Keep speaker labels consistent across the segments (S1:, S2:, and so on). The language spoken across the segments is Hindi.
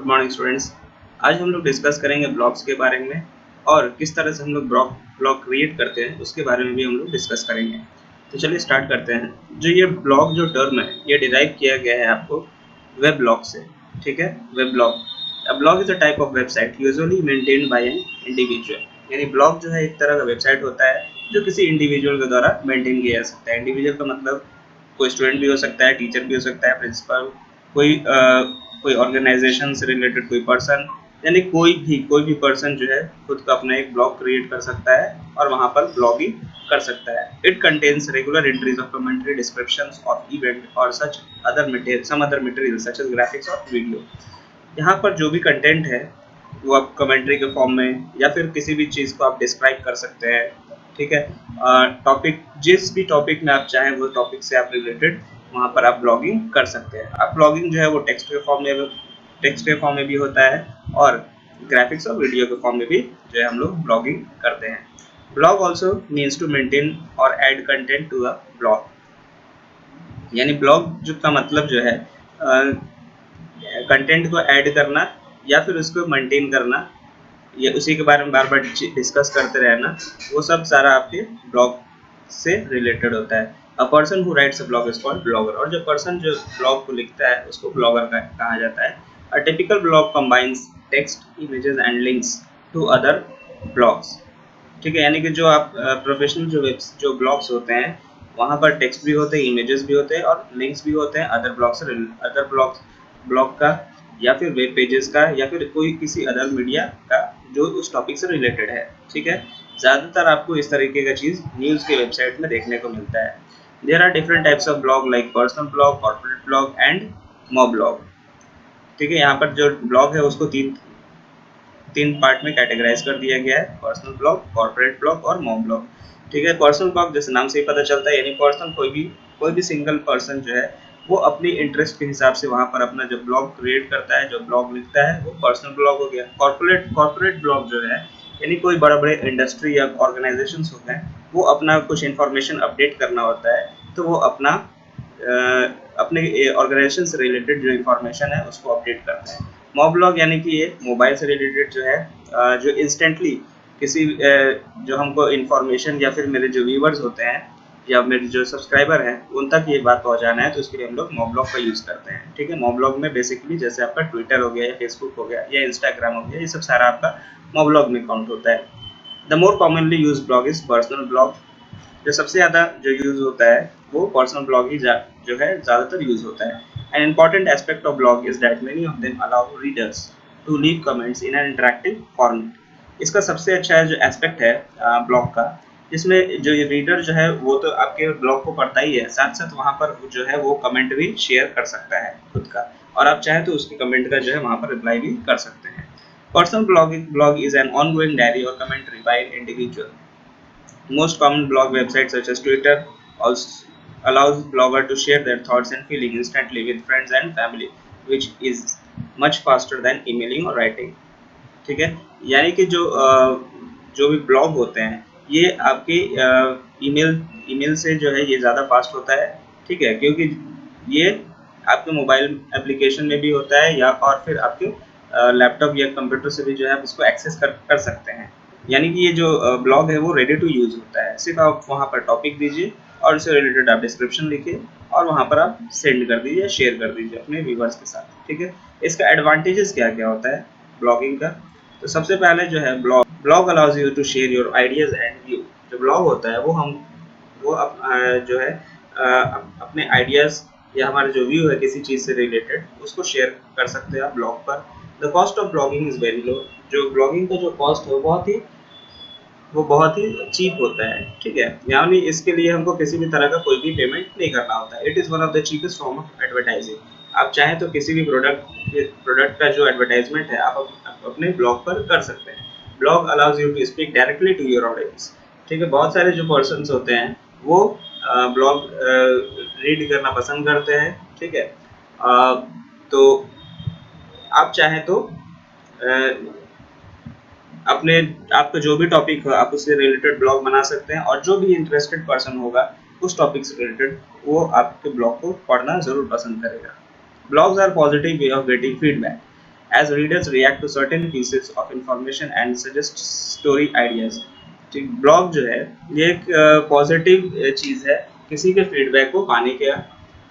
S1: Good morning students. आज हम लोग डिस्कस करेंगे ब्लॉग्स के बारे में और किस तरह से हम लोग ब्लॉग क्रिएट करते हैं उसके बारे में भी हम लोग डिस्कस करेंगे। तो चलिए स्टार्ट करते हैं। जो ये ब्लॉग जो टर्म है ये डिराइव किया गया है आपको वेब ब्लॉग से। ठीक है, web blog. A blog is a type of website usually maintained by an individual. यानी ब्लॉग जो है एक तरह का वेबसाइट होता है जो किसी इंडिविजुअल के द्वारा मेंटेन किया जा सकता है। इंडिविजुअल का मतलब कोई स्टूडेंट भी हो सकता है, टीचर भी हो सकता है, प्रिंसिपल, कोई ऑर्गेनाइजेशन से रिलेटेड कोई पर्सन, यानी कोई भी पर्सन जो है खुद का अपना एक ब्लॉग क्रिएट कर सकता है और वहाँ पर ब्लॉगिंग कर सकता है। It contains regular entries of commentary, descriptions of event और some other material such as graphics और वीडियो। यहाँ पर जो भी कंटेंट है वो आप कमेंट्री के फॉर्म में या फिर किसी भी चीज़ को आप डिस्क्राइब कर सकते हैं। ठीक है, टॉपिक जिस भी टॉपिक में आप चाहें वो टॉपिक से आप रिलेटेड वहाँ पर आप ब्लॉगिंग कर सकते हैं। अब ब्लॉगिंग जो है वो टेक्स्ट के फॉर्म में भी होता है और ग्राफिक्स और वीडियो के फॉर्म में भी जो है हम लोग ब्लॉगिंग करते हैं। Blog also means to maintain और add content to a blog. यानी ब्लॉग जो का मतलब जो है कंटेंट को ऐड करना या फिर उसको मेंटेन करना, ये उसी के बारे में बार बार डिस्कस करते रहना, वो सब सारा आपके ब्लॉग से रिलेटेड होता है। A person who rights a blog is called blogger. और जो पर्सन जो ब्लॉग को लिखता है उसको ब्लॉगर कहा जाता है। A typical blog combines text, images and links to other blogs. ठीक है, यानी कि जो आप प्रोफेशनल जो ब्लॉग्स होते हैं वहाँ पर टेक्स्ट भी होते हैं, इमेजेस भी होते हैं और लिंक्स भी होते हैं अदर ब्लॉग का या फिर वेब पेजेस का या फिर कोई किसी अदर मीडिया का जो उस टॉपिक से रिलेटेड है। ठीक है, ज़्यादातर आपको इस तरीके का चीज़ न्यूज़ के वेबसाइट में देखने को मिलता है। There are different types of blog like personal blog, corporate blog and mob blog. ठीक है, यहाँ पर जो ब्लॉग है उसको तीन पार्ट में कैटेगराइज कर दिया गया है: पर्सनल ब्लॉग, कॉर्पोरेट ब्लॉग और मॉब ब्लॉग। ठीक है, पर्सनल ब्लॉग जैसे नाम से ही पता चलता है, यानी पर्सनल कोई भी सिंगल पर्सन जो है वो अपनी इंटरेस्ट के हिसाब से वहाँ पर अपना जो ब्लॉग क्रिएट करता है, जो ब्लॉग लिखता है, वो पर्सनल ब्लॉग हो गया। कॉर्पोरेट ब्लॉग जो है यानी कोई बड़े बड़े इंडस्ट्री या ऑर्गेनाइजेशंस होते हैं, वो अपना कुछ इन्फॉर्मेशन अपडेट करना होता है तो वो अपने ऑर्गेनाइजेशन से रिलेटेड जो इन्फॉर्मेशन है उसको अपडेट करते हैं। मॉब ब्लॉग यानी कि ये मोबाइल से रिलेटेड जो है जो इंस्टेंटली किसी जो हमको इन्फॉर्मेशन या फिर मेरे जो व्यूवर्स होते हैं या मेरे जो सब्सक्राइबर हैं उन तक ये बात पहुंचाना है, तो उसके लिए हम लोग मॉब ब्लॉग का यूज़ करते हैं। ठीक है, मॉब ब्लॉग में बेसिकली जैसे आपका ट्विटर हो गया या फेसबुक हो गया या इंस्टाग्राम हो गया, ये सब सारा आपका मॉब ब्लॉग में काउंट होता है। The more commonly use blog is personal blog. जो सबसे ज़्यादा जो यूज़ होता है वो पर्सनल ब्लॉग ही जो है ज़्यादातर यूज़ होता है। An important aspect of blog is that many of them allow readers to leave comments in an interactive format. इसका सबसे अच्छा जो एस्पेक्ट है ब्लॉग का, जिसमें जो ये रीडर जो है वो तो आपके ब्लॉग को पढ़ता ही है, साथ साथ वहाँ पर जो है वो कमेंट भी शेयर कर सकता है खुद का, और आप चाहें तो उसके कमेंट का जो है वहाँ पर रिप्लाई भी कर सकते हैं। Personal blog is an ongoing diary और commentary by an individual. Most common blog websites such as Twitter also allows bloggers to share their thoughts and feelings instantly with friends and family, which is much faster than emailing or writing. ठीक है, यानी कि जो भी ब्लॉग होते हैं ये आपके ईमेल से जो है ये ज़्यादा फास्ट होता है। ठीक है, क्योंकि ये आपके मोबाइल एप्लीकेशन में भी होता है या और फिर आपके लैपटॉप या कंप्यूटर से भी जो है आप इसको एक्सेस कर सकते हैं। यानी कि ये जो ब्लॉग है वो रेडी टू यूज़ होता है। सिर्फ आप वहाँ पर टॉपिक दीजिए और उससे रिलेटेड आप डिस्क्रिप्शन लिखिए और वहाँ पर आप सेंड कर दीजिए, शेयर कर दीजिए अपने व्यूवर्स के साथ। ठीक है, इसका एडवांटेजेस क्या क्या होता है ब्लॉगिंग का? तो सबसे पहले जो है blog allows you to share your ideas and view. जो ब्लॉग होता है जो है अपने आइडियाज या हमारे जो व्यू है किसी चीज़ से रिलेटेड उसको शेयर कर सकते हैं आप ब्लॉग पर। The cost of blogging is very low. जो ब्लॉगिंग का जो कॉस्ट है वो बहुत ही चीप होता है। ठीक है, यानी इसके लिए हमको किसी भी तरह का कोई भी पेमेंट नहीं करना होता है। It is one of the cheapest form of advertising. आप चाहें तो किसी भी प्रोडक्ट का जो एडवर्टाइजमेंट है आप अपने ब्लॉग पर कर सकते हैं। Blog allows you to speak directly to your audience. ठीक है, बहुत सारे जो पर्सन्स होते हैं वो ब्लॉग रीड करना पसंद करते हैं। ठीक है, तो आप चाहें तो अपने आपका जो भी टॉपिक हो आप उससे रिलेटेड ब्लॉग बना सकते हैं और जो भी इंटरेस्टेड पर्सन होगा उस टॉपिक से रिलेटेड वो आपके ब्लॉग को पढ़ना ज़रूर पसंद करेगा। Blogs are positive way of getting feedback as readers react to certain pieces of information and suggest story ideas। ठीक, ब्लॉग जो है ये एक पॉजिटिव चीज़ है किसी के फीडबैक को पाने के,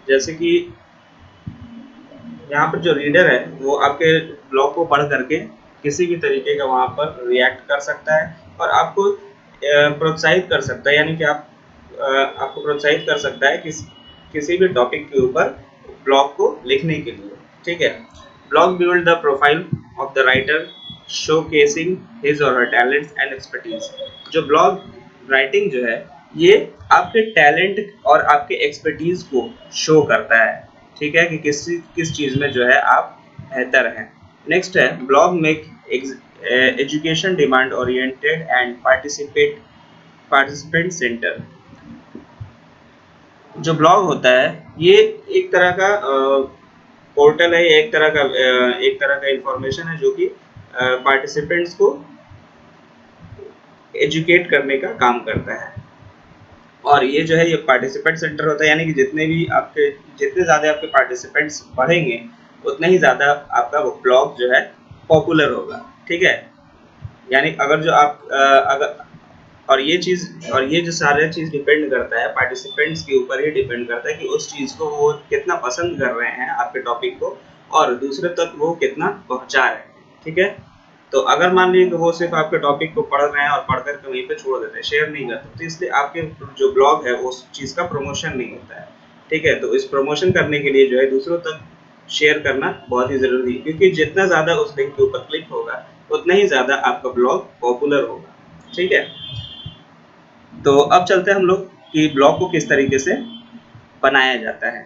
S1: जैसे कि यहाँ पर जो रीडर है वो आपके ब्लॉग को पढ़ करके किसी भी तरीके का वहाँ पर रिएक्ट कर सकता है और आपको प्रोत्साहित कर सकता है, यानी कि आपको प्रोत्साहित कर सकता है किसी भी टॉपिक के ऊपर ब्लॉग को लिखने के लिए। ठीक है, blog build the profile of the writer showcasing his और हर टैलेंट्स एंड एक्सपर्टीज। जो ब्लॉग राइटिंग जो है ये आपके टैलेंट और आपके एक्सपर्टीज को शो करता है। ठीक है, कि किस चीज में जो है आप बेहतर हैं। नेक्स्ट है blog make education demand oriented and participant centre. जो ब्लॉग होता है ये एक तरह का पोर्टल है, एक तरह का इंफॉर्मेशन है जो कि पार्टिसिपेंट्स को एजुकेट करने का काम करता है। और ये जो है ये पार्टिसिपेंट सेंटर होता है, यानी कि जितने ज़्यादा आपके पार्टिसिपेंट्स बढ़ेंगे उतना ही ज़्यादा आपका वो ब्लॉग जो है पॉपुलर होगा। ठीक है, यानी अगर जो आप अगर और ये जो सारा चीज़ डिपेंड करता है पार्टिसिपेंट्स के ऊपर, ही डिपेंड करता है कि उस चीज़ को वो कितना पसंद कर रहे हैं आपके टॉपिक को और दूसरे तक वो कितना पहुंचा रहे हैं। ठीक है, तो अगर मान लीजिए कि वो सिर्फ आपके टॉपिक को पढ़ रहे हैं और पढ़ करके वहीं पे छोड़ देते हैं, शेयर नहीं करते, तो इसलिए आपके जो ब्लॉग है उस चीज़ का प्रमोशन नहीं होता है। ठीक है, तो इस प्रमोशन करने के लिए जो है दूसरों तक शेयर करना बहुत ही ज़रूरी है, क्योंकि जितना ज़्यादा उस लिंक के ऊपर क्लिक होगा उतना ही ज़्यादा आपका ब्लॉग पॉपुलर होगा। ठीक है, तो अब चलते हैं हम लोग कि ब्लॉग को किस तरीके से बनाया जाता है।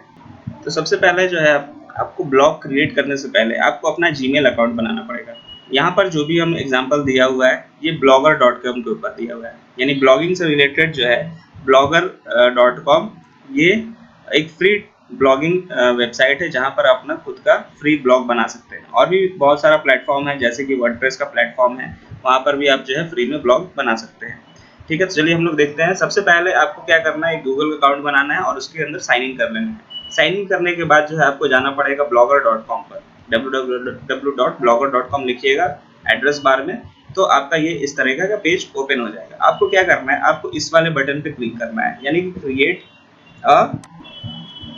S1: तो सबसे पहले जो है आपको ब्लॉग क्रिएट करने से पहले आपको अपना जीमेल अकाउंट बनाना पड़ेगा। यहाँ पर जो भी हम एग्जांपल दिया हुआ है ये blogger.com के ऊपर दिया हुआ है, यानी ब्लॉगिंग से रिलेटेड जो है blogger.com ये एक फ्री ब्लॉगिंग वेबसाइट है जहाँ पर आप अपना खुद का फ्री ब्लॉग बना सकते हैं। और भी बहुत सारा प्लेटफॉर्म है, जैसे कि वर्डप्रेस का प्लेटफॉर्म है, वहाँ पर भी आप जो है फ्री में ब्लॉग बना सकते हैं। ठीक है, तो चलिए हम लोग देखते हैं। सबसे पहले आपको क्या करना है, एक गूगल अकाउंट बनाना है और उसके अंदर साइन इन कर लेना है। साइन इन करने के बाद जो है आपको जाना पड़ेगा blogger.com पर, www.blogger.com लिखिएगा एड्रेस बार में, तो आपका ये इस तरीके का पेज ओपन हो जाएगा। आपको क्या करना है, आपको इस वाले बटन पे क्लिक करना है, यानी कि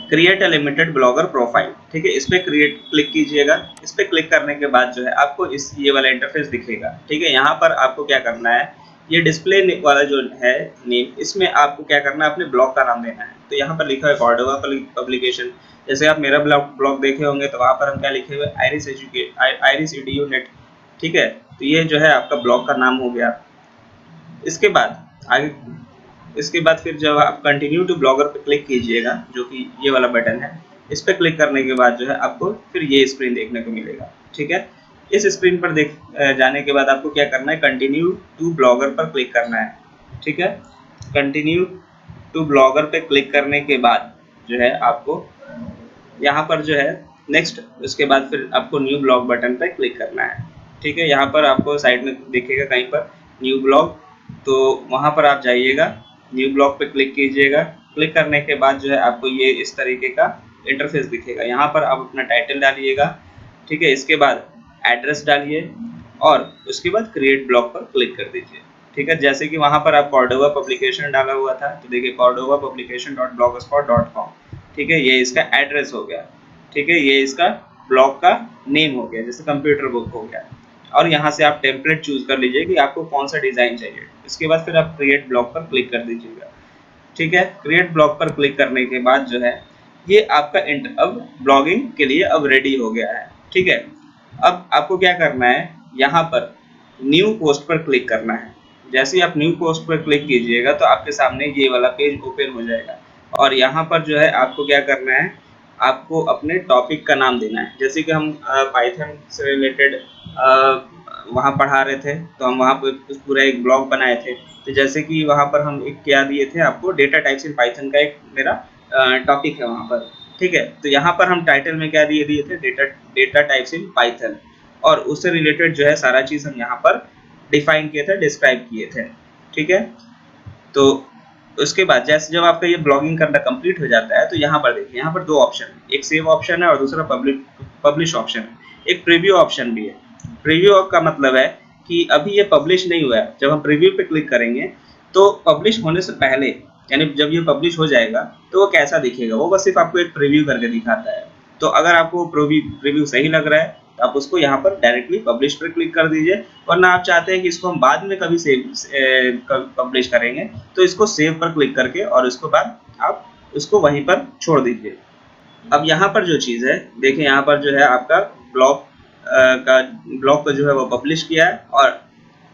S1: create a limited blogger profile. ठीक है, इस पे क्लिक कीजिएगा। इस पे क्लिक करने के बाद जो है आपको ये वाला इंटरफेस दिखेगा। ठीक है, यहाँ पर आपको क्या करना है, ये डिस्प्ले वाला जो है नेम, इसमें आपको क्या करना है, अपने ब्लॉग का नाम देना है। तो यहाँ पर लिखा है कॉर्डोवा पब्लिकेशन। जैसे आप मेरा ब्लॉग देखे होंगे तो वहाँ पर हम क्या लिखे हुए, आइरिस एडू नेट। ठीक है, तो ये जो है आपका ब्लॉग का नाम हो गया। इसके बाद फिर जब आप कंटिन्यू टू ब्लॉगर पे क्लिक कीजिएगा, जो कि ये वाला बटन है, इस पे क्लिक करने के बाद जो है आपको फिर ये स्क्रीन देखने को मिलेगा। ठीक है, इस स्क्रीन पर जाने के बाद आपको क्या करना है, कंटिन्यू टू ब्लॉगर पर क्लिक करना है। ठीक है, कंटिन्यू टू ब्लॉगर पे क्लिक करने के बाद जो है आपको यहाँ पर जो है नेक्स्ट, उसके बाद फिर आपको न्यू ब्लॉग बटन पर क्लिक करना है। ठीक है, यहाँ पर आपको साइड में दिखेगा कहीं पर न्यू ब्लॉग, तो वहाँ पर आप जाइएगा, न्यू ब्लॉग पे क्लिक कीजिएगा। क्लिक करने के बाद जो है आपको ये इस तरीके का इंटरफेस दिखेगा। यहाँ पर आप अपना टाइटल डालिएगा। ठीक है, इसके बाद एड्रेस डालिए और उसके बाद क्रिएट ब्लॉग पर क्लिक कर दीजिए। ठीक है, जैसे कि वहाँ पर आप कॉर्डोवा पब्लिकेशन डाला हुआ था, तो देखिए cordovapublication.blogspot.com। ठीक है, ये इसका एड्रेस हो गया। ठीक है, ये इसका ब्लॉग का नेम हो गया, जैसे कंप्यूटर बुक हो गया। और यहाँ से आप टेम्पलेट चूज कर लीजिए कि आपको कौन सा डिज़ाइन चाहिए। इसके बाद फिर आप क्रिएट ब्लॉग पर क्लिक कर दीजिएगा। ठीक है, क्रिएट ब्लॉग पर क्लिक करने के बाद जो है ये आपका अब ब्लॉगिंग के लिए अब रेडी हो गया है। ठीक है, अब आपको क्या करना है, यहाँ पर न्यू पोस्ट पर क्लिक करना है। जैसे ही आप न्यू पोस्ट पर क्लिक कीजिएगा तो आपके सामने ये वाला पेज ओपन हो जाएगा और यहाँ पर जो है आपको क्या करना है, आपको अपने टॉपिक का नाम देना है। जैसे कि हम पाइथन से रिलेटेड वहाँ पढ़ा रहे थे, तो हम वहाँ पर पूरा एक ब्लॉग बनाए थे। तो जैसे कि वहाँ पर हम एक क्या दिए थे आपको, डेटा टाइप्स इन पाइथन का एक मेरा टॉपिक है वहाँ पर। ठीक है, तो यहाँ पर हम टाइटल में क्या दिए थे, डेटा टाइप्स इन पाइथन, और उससे रिलेटेड जो है सारा चीज़ हम यहाँ पर डिफाइन किए थे, डिस्क्राइब किए थे। ठीक है, तो उसके बाद जैसे जब आपका ये ब्लॉगिंग करना कंप्लीट हो जाता है तो यहाँ पर देखिए, यहाँ पर दो ऑप्शन है, एक सेव ऑप्शन है और दूसरा पब्लिश ऑप्शन है। एक प्रीव्यू ऑप्शन भी है। प्रीव्यू का मतलब है कि अभी ये पब्लिश नहीं हुआ है, जब हम प्रीव्यू पे क्लिक करेंगे तो पब्लिश होने से पहले, यानी जब ये पब्लिश हो जाएगा तो वो कैसा दिखेगा, वो बस सिर्फ आपको एक प्रीव्यू करके दिखाता है। तो अगर आपको प्रीव्यू सही लग रहा है तो आप उसको यहाँ पर डायरेक्टली पब्लिश पर क्लिक कर दीजिए, वरना आप चाहते हैं कि इसको हम बाद में कभी पब्लिश करेंगे तो इसको सेव पर क्लिक करके और उसके बाद आप उसको वहीं पर छोड़ दीजिए। अब यहाँ पर जो चीज़ है, देखिए यहाँ पर जो है आपका ब्लॉग को जो है वो पब्लिश किया है, और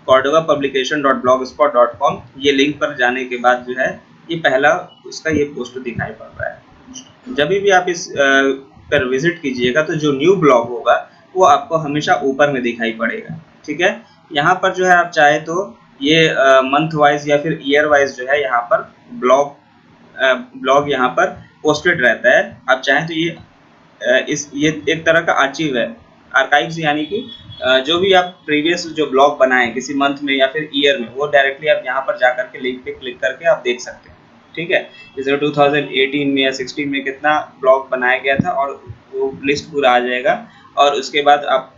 S1: cordovapublication.blogspot.com ये लिंक पर जाने के बाद जो है ये पहला उसका ये पोस्ट दिखाई पड़ रहा है। जब भी आप इस पर विजिट कीजिएगा तो जो न्यू ब्लॉग होगा वो आपको हमेशा ऊपर में दिखाई पड़ेगा। ठीक है, यहाँ पर जो है आप चाहे तो ये मंथ वाइज या फिर ईयर वाइज जो है यहाँ पर ब्लॉग यहाँ पर पोस्टेड रहता है। आप चाहें तो ये एक तरह का आर्चिव है, आर्काइव्स, यानी कि जो भी आप प्रीवियस जो ब्लॉग बनाएं किसी मंथ में या फिर ईयर में, वो डायरेक्टली आप यहाँ पर जाकर के लिंक पे क्लिक करके आप देख सकते हैं। ठीक है, जैसे 2018 में या 16 में कितना ब्लॉग बनाया गया था और वो लिस्ट पूरा आ जाएगा, और उसके बाद आप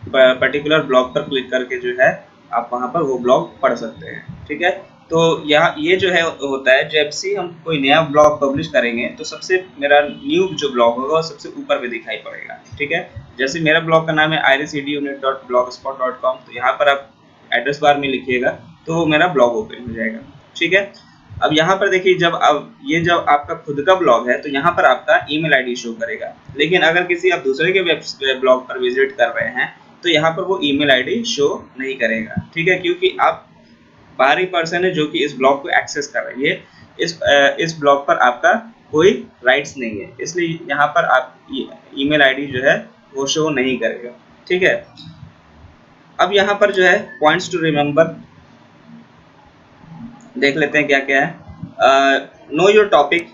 S1: पर्टिकुलर ब्लॉग पर क्लिक करके जो है आप वहाँ पर वो ब्लॉग पढ़ सकते हैं। ठीक है, तो यहाँ ये जो है होता है, जब से हम कोई नया ब्लॉग पब्लिश करेंगे तो सबसे मेरा न्यू जो ब्लॉग होगा वो सबसे ऊपर में दिखाई पड़ेगा। ठीक है, जैसे मेरा ब्लॉग का नाम है irisunit.blogspot.com, तो यहाँ पर आप एड्रेस बार में लिखिएगा तो वो मेरा ब्लॉग ओपन हो जाएगा। ठीक है, अब यहाँ पर देखिए जब आपका खुद का ब्लॉग है तो यहाँ पर आपका ईमेल आईडी शो करेगा, लेकिन अगर किसी आप दूसरे के ब्लॉग पर विजिट कर रहे हैं तो यहाँ पर वो ईमेल आईडी शो नहीं करेगा। ठीक है, क्योंकि आप बाहरी पर्सन है जो कि इस ब्लॉग को एक्सेस कर रही है, इस ब्लॉग पर आपका कोई राइट्स नहीं है, इसलिए यहाँ पर आप ईमेल आईडी जो है वो शो नहीं करेगा। ठीक है, अब यहाँ पर जो है पॉइंट्स टू रिमेम्बर देख लेते हैं क्या क्या है। Know your topic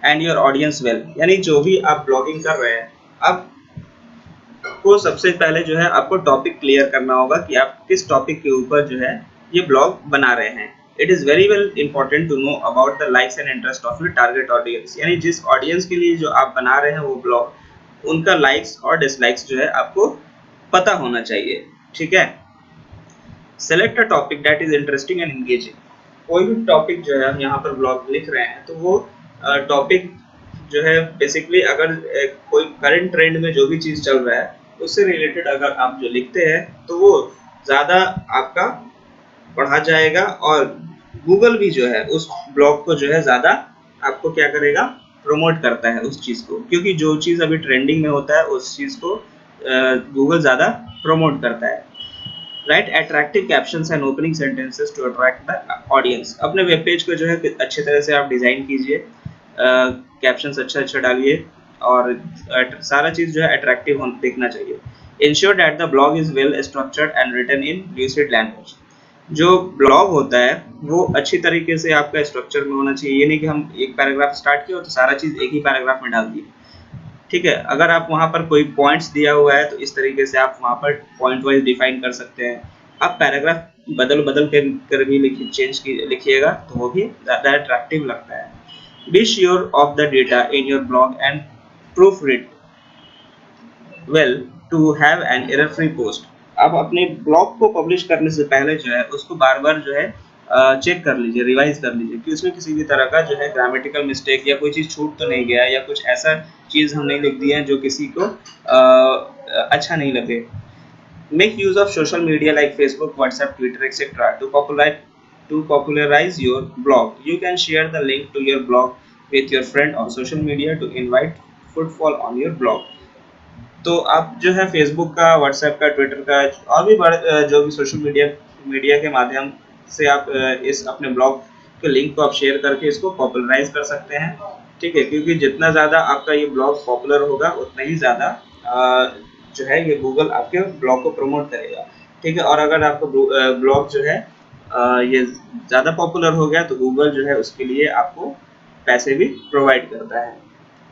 S1: and your audience well, यानी जो भी आप ब्लॉगिंग कर रहे हैं, आपको सबसे पहले जो है आपको टॉपिक क्लियर करना होगा कि आप किस टॉपिक के ऊपर जो है ये ब्लॉग बना रहे हैं। It is very well important to know about the likes and interest of your target audience, यानी जिस ऑडियंस के लिए जो आप बना रहे हैं वो ब्लॉग, उनका लाइक्स और डिसलाइक्स जो है आपको पता होना चाहिए। ठीक है, select a topic that is interesting and engaging, कोई भी टॉपिक जो है हम यहाँ पर ब्लॉग लिख रहे हैं तो वो टॉपिक जो है बेसिकली अगर कोई करंट ट्रेंड में जो भी चीज़ चल रहा है उससे रिलेटेड अगर आप जो लिखते हैं तो वो ज़्यादा आपका पढ़ा जाएगा, और गूगल भी जो है उस ब्लॉग को जो है ज़्यादा आपको क्या करेगा, प्रमोट करता है उस चीज़ को, क्योंकि जो चीज़ अभी ट्रेंडिंग में होता है उस चीज़ को गूगल ज़्यादा प्रमोट करता है। Write attractive captions and opening sentences to attract the audience, अपने वेब पेज को जो है अच्छे तरह से आप डिज़ाइन कीजिए, कैप्शंस अच्छा डालिए, और सारा चीज़ जो है अट्रैक्टिव दिखना चाहिए। Ensure that the blog is well structured and written in lucid language, जो ब्लॉग होता है वो अच्छी तरीके से आपका स्ट्रक्चर में होना चाहिए, ये नहीं कि हम एक पैराग्राफ स्टार्ट किया तो सारा चीज़ एक ही पैराग्राफ में डाल दिए। ठीक है, अगर आप वहाँ पर कोई पॉइंट्स दिया हुआ है तो इस तरीके से आप वहाँ पर पॉइंट वाइज डिफाइन कर सकते हैं। आप पैराग्राफ बदल कर भी लिखिएगा तो वो भी ज़्यादा अट्रैक्टिव लगता है। Be sure of the data in your blog and proof read well to have an error free post, आप अपने ब्लॉग को पब्लिश करने से पहले जो है उसको बार बार जो है चेक कर लीजिए, रिवाइज कर लीजिए कि उसमें किसी भी तरह का जो है ग्रामेटिकल मिस्टेक या कोई चीज़ छूट तो नहीं गया, या कुछ ऐसा चीज़ हम नहीं लिख दिए हैं जो किसी को अच्छा नहीं लगे। Make use of social media like Facebook, WhatsApp, Twitter etcetera to popularize your blog. You can share the link to your blog with your friend on social media to invite footfall on your blog. तो आप जो है फेसबुक का, व्हाट्सएप का, ट्विटर का और भी जो भी सोशल मीडिया के माध्यम से आप इस अपने ब्लॉग के लिंक को आप शेयर करके इसको पॉपुलराइज कर सकते हैं। ठीक है, क्योंकि जितना ज़्यादा आपका ये ब्लॉग पॉपुलर होगा उतना ही ज़्यादा जो है ये गूगल आपके ब्लॉग को प्रमोट करेगा। ठीक है, और अगर आपका ब्लॉग जो है ये ज़्यादा पॉपुलर हो गया तो गूगल जो है उसके लिए आपको पैसे भी प्रोवाइड करता है।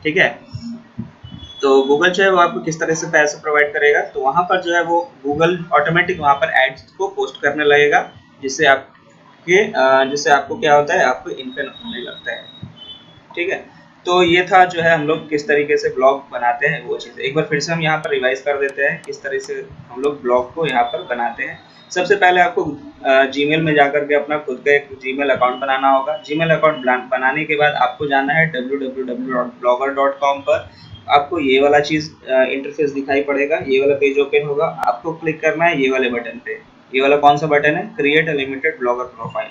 S1: ठीक है, तो गूगल जो है वो आपको किस तरह से पैसे प्रोवाइड करेगा, तो वहाँ पर जो है वो गूगल ऑटोमेटिक वहाँ पर एड्स को पोस्ट करने लगेगा, जिससे आपको क्या होता है, आपको इनकम होने लगता है। ठीक है, तो ये था जो है हम लोग किस तरीके से ब्लॉग बनाते हैं वो चीज़। एक बार फिर से हम यहाँ पर रिवाइज कर देते हैं किस तरह से हम लोग ब्लॉग को यहाँ पर बनाते हैं। सबसे पहले आपको जीमेल में जाकर के अपना खुद का एक जीमेल अकाउंट बनाना होगा। जीमेल अकाउंट बनाने के बाद आपको जाना है www.blogger.com पर। आपको ये वाला चीज़ इंटरफेस दिखाई पड़ेगा, ये वाला पेज ओपन होगा। आपको क्लिक करना है ये वाले बटन पे। ये वाला कौन सा बटन है? Create a limited blogger profile.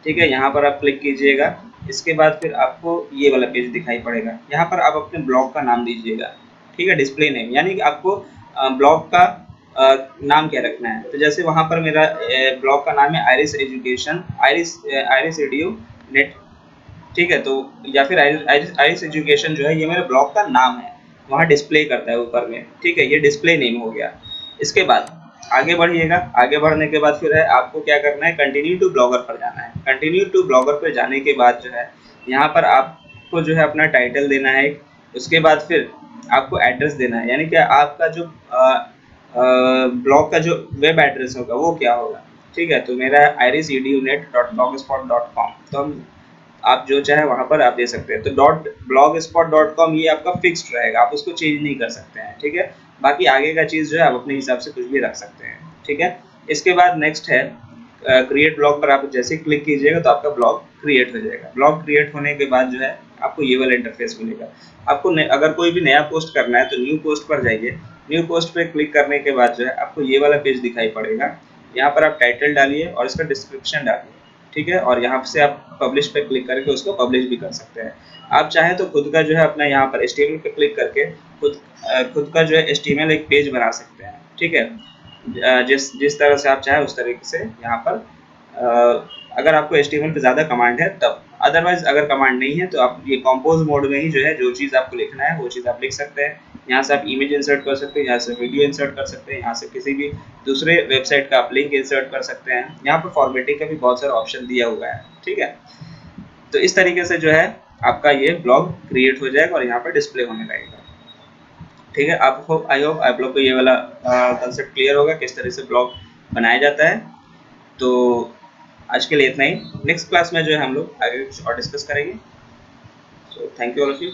S1: ठीक है, यहाँ पर आप क्लिक कीजिएगा। इसके बाद फिर आपको ये वाला पेज दिखाई पड़ेगा। यहाँ पर आप अपने ब्लॉग का नाम दीजिएगा। ठीक है, डिस्प्ले नेम, यानी कि आपको ब्लॉग का नाम क्या रखना है। तो जैसे वहाँ पर मेरा ब्लॉग का नाम है iris education, iris edu net. ठीक है, तो या फिर आइरिस एजुकेशन जो है ये मेरे ब्लॉग का नाम है, वहाँ डिस्प्ले करता है ऊपर में। ठीक है, ये डिस्प्ले नेम हो गया। इसके बाद आगे बढ़िएगा। आगे बढ़ने के बाद फिर है आपको क्या करना है, कंटिन्यू टू ब्लॉगर पर जाना है। कंटिन्यू टू ब्लॉगर पर जाने के बाद जो है यहाँ पर आपको जो है अपना टाइटल देना है। उसके बाद फिर आपको एड्रेस देना है, यानी कि आपका जो ब्लॉग का जो वेब एड्रेस होगा वो क्या होगा। ठीक है, तो मेरा irisedunnet.blogspot.com, तो हम आप जो चाहे वहाँ पर आप दे सकते हैं। तो .blogspot.com ये आपका फिक्स्ड रहेगा, आप उसको चेंज नहीं कर सकते हैं। ठीक है, बाकी आगे का चीज़ जो है आप अपने हिसाब से कुछ भी रख सकते हैं। ठीक है, इसके बाद नेक्स्ट है क्रिएट ब्लॉग पर। आप जैसे क्लिक कीजिएगा तो आपका ब्लॉग क्रिएट हो जाएगा। ब्लॉग क्रिएट होने के बाद जो है आपको ये वाला इंटरफेस मिलेगा। आपको अगर कोई भी नया पोस्ट करना है तो न्यू पोस्ट पर जाइए। न्यू पोस्ट पे क्लिक करने के बाद जो है आपको ये वाला पेज दिखाई पड़ेगा। यहाँ पर आप टाइटल डालिए और इसका डिस्क्रिप्शन डालिए। ठीक है, और यहाँ से आप पब्लिश पे क्लिक करके उसको पब्लिश भी कर सकते हैं। आप चाहे तो खुद का जो है अपना यहाँ पर HTML पे क्लिक करके खुद का जो है HTML एक पेज बना सकते हैं। ठीक है, जिस जिस तरह से आप चाहे उस तरीके से यहाँ पर अगर आपको HTML पे ज़्यादा कमांड है तब। अदरवाइज अगर कमांड नहीं है तो आप ये कंपोज मोड में ही जो है जो चीज़ आपको लिखना है वो चीज़ आप लिख सकते हैं। यहाँ से आप इमेज इंसर्ट कर सकते हैं, यहाँ से वीडियो इंसर्ट कर सकते हैं, यहाँ से किसी भी दूसरे वेबसाइट का आप लिंक इंसर्ट कर सकते हैं। यहाँ पर फॉर्मेटिंग का भी बहुत सारा ऑप्शन दिया हुआ है। ठीक है, तो इस तरीके से जो है आपका ये ब्लॉग क्रिएट हो जाएगा और यहाँ पर डिस्प्ले होने लगेगा। ठीक है, आपको आई होप आप लोग को ये वाला कंसेप्ट क्लियर होगा किस तरह से ब्लॉग बनाया जाता है। तो आज के लिए इतना ही। नेक्स्ट क्लास में जो है हम लोग आगे कुछ और डिस्कस करेंगे। So thank you all of you.